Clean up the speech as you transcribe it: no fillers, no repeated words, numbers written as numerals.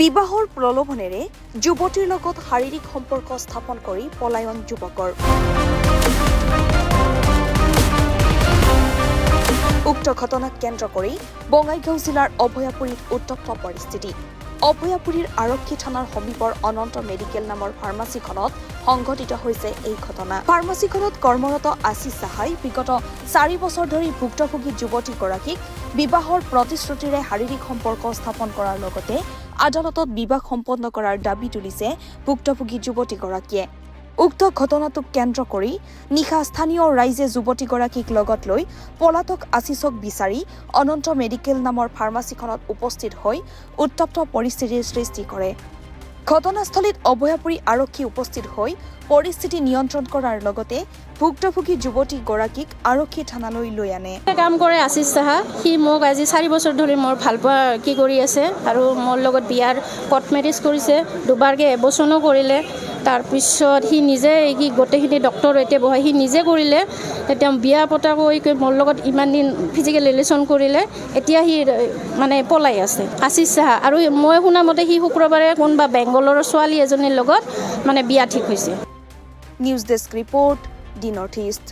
বিবাহৰ প্ৰলোভনেৰে যুৱতীৰ লগত শাৰীৰিক সম্পৰ্ক স্থাপন কৰি পলায়ন যুৱকৰ। উক্ত ঘটনাক কেন্দ্ৰ কৰি বঙাইগাঁও জিলাৰ অভয়াপুৰীত উত্তপ্ত পৰিস্থিতি। অভয়াপুৰীৰ আৰক্ষী থানাৰ সমীপৰ অনন্ত মেডিকেল নামৰ ফাৰ্মাচীখনত সংঘটিত হৈছে এই ঘটনা। ফাৰ্মাচীখনত কৰ্মৰত আশিষ সাহাই বিগত 4 বছৰ ধৰি ভুক্তভোগী যুৱতীগৰাকীক বিবাহৰ প্ৰতিশ্ৰুতিৰে শাৰীৰিক সম্পৰ্ক স্থাপন কৰাৰ লগতে আদালতত বিবাহ সম্পন্ন কৰাৰ দাবী তুলিছে ভুক্তভোগী যুৱতীগৰাকীয়ে। উক্ত ঘটনাটোক কেন্দ্ৰ কৰি নিশা স্থানীয় ৰাইজে যুৱতীগৰাকীক লগত লৈ পলাতক আশিষক বিচাৰি অনন্ত মেডিকেল নামৰ ফাৰ্মাচীখনত উপস্থিত হৈ উত্তপ্ত পৰিস্থিতিৰ সৃষ্টি কৰে। ঘটনাস্থলীত অভয়াপুৰী আৰক্ষী উপস্থিত হৈ পৰিস্থিতি নিয়ন্ত্ৰণ কৰাৰ লগতে ভুক্তভোগী যুৱতীগৰাকীক আৰক্ষী থানালৈ লৈ আনে। কাম কৰে আশিষ সাহা, সি মোক আজি 4 বছৰ ধৰি মোৰ ভালপোৱা কি কৰি আছে আৰু মোৰ লগত বিয়াৰ কৰ্ট মেৰেজ কৰিছে, দুবাৰকৈ এবচনো কৰিলে। তাৰপিছত সি নিজে গোটেইখিনি ডক্টৰ এতিয়া বহাই সি নিজে কৰিলে। এতিয়া বিয়া পতা কৰি মোৰ লগত ইমান দিন ফিজিকেল ৰিলেশ্যন কৰিলে, এতিয়া সি মানে পলাই আছে আশিষ সাহা। আৰু মই শুনা মতে সি শুক্ৰবাৰে কোনোবা বেংগলৰ ছোৱালী এজনীৰ লগত মানে বিয়া ঠিক হৈছে। নিউজ ডেস্ক ৰিপৰ্ট, দি নৰ্থ ইষ্ট।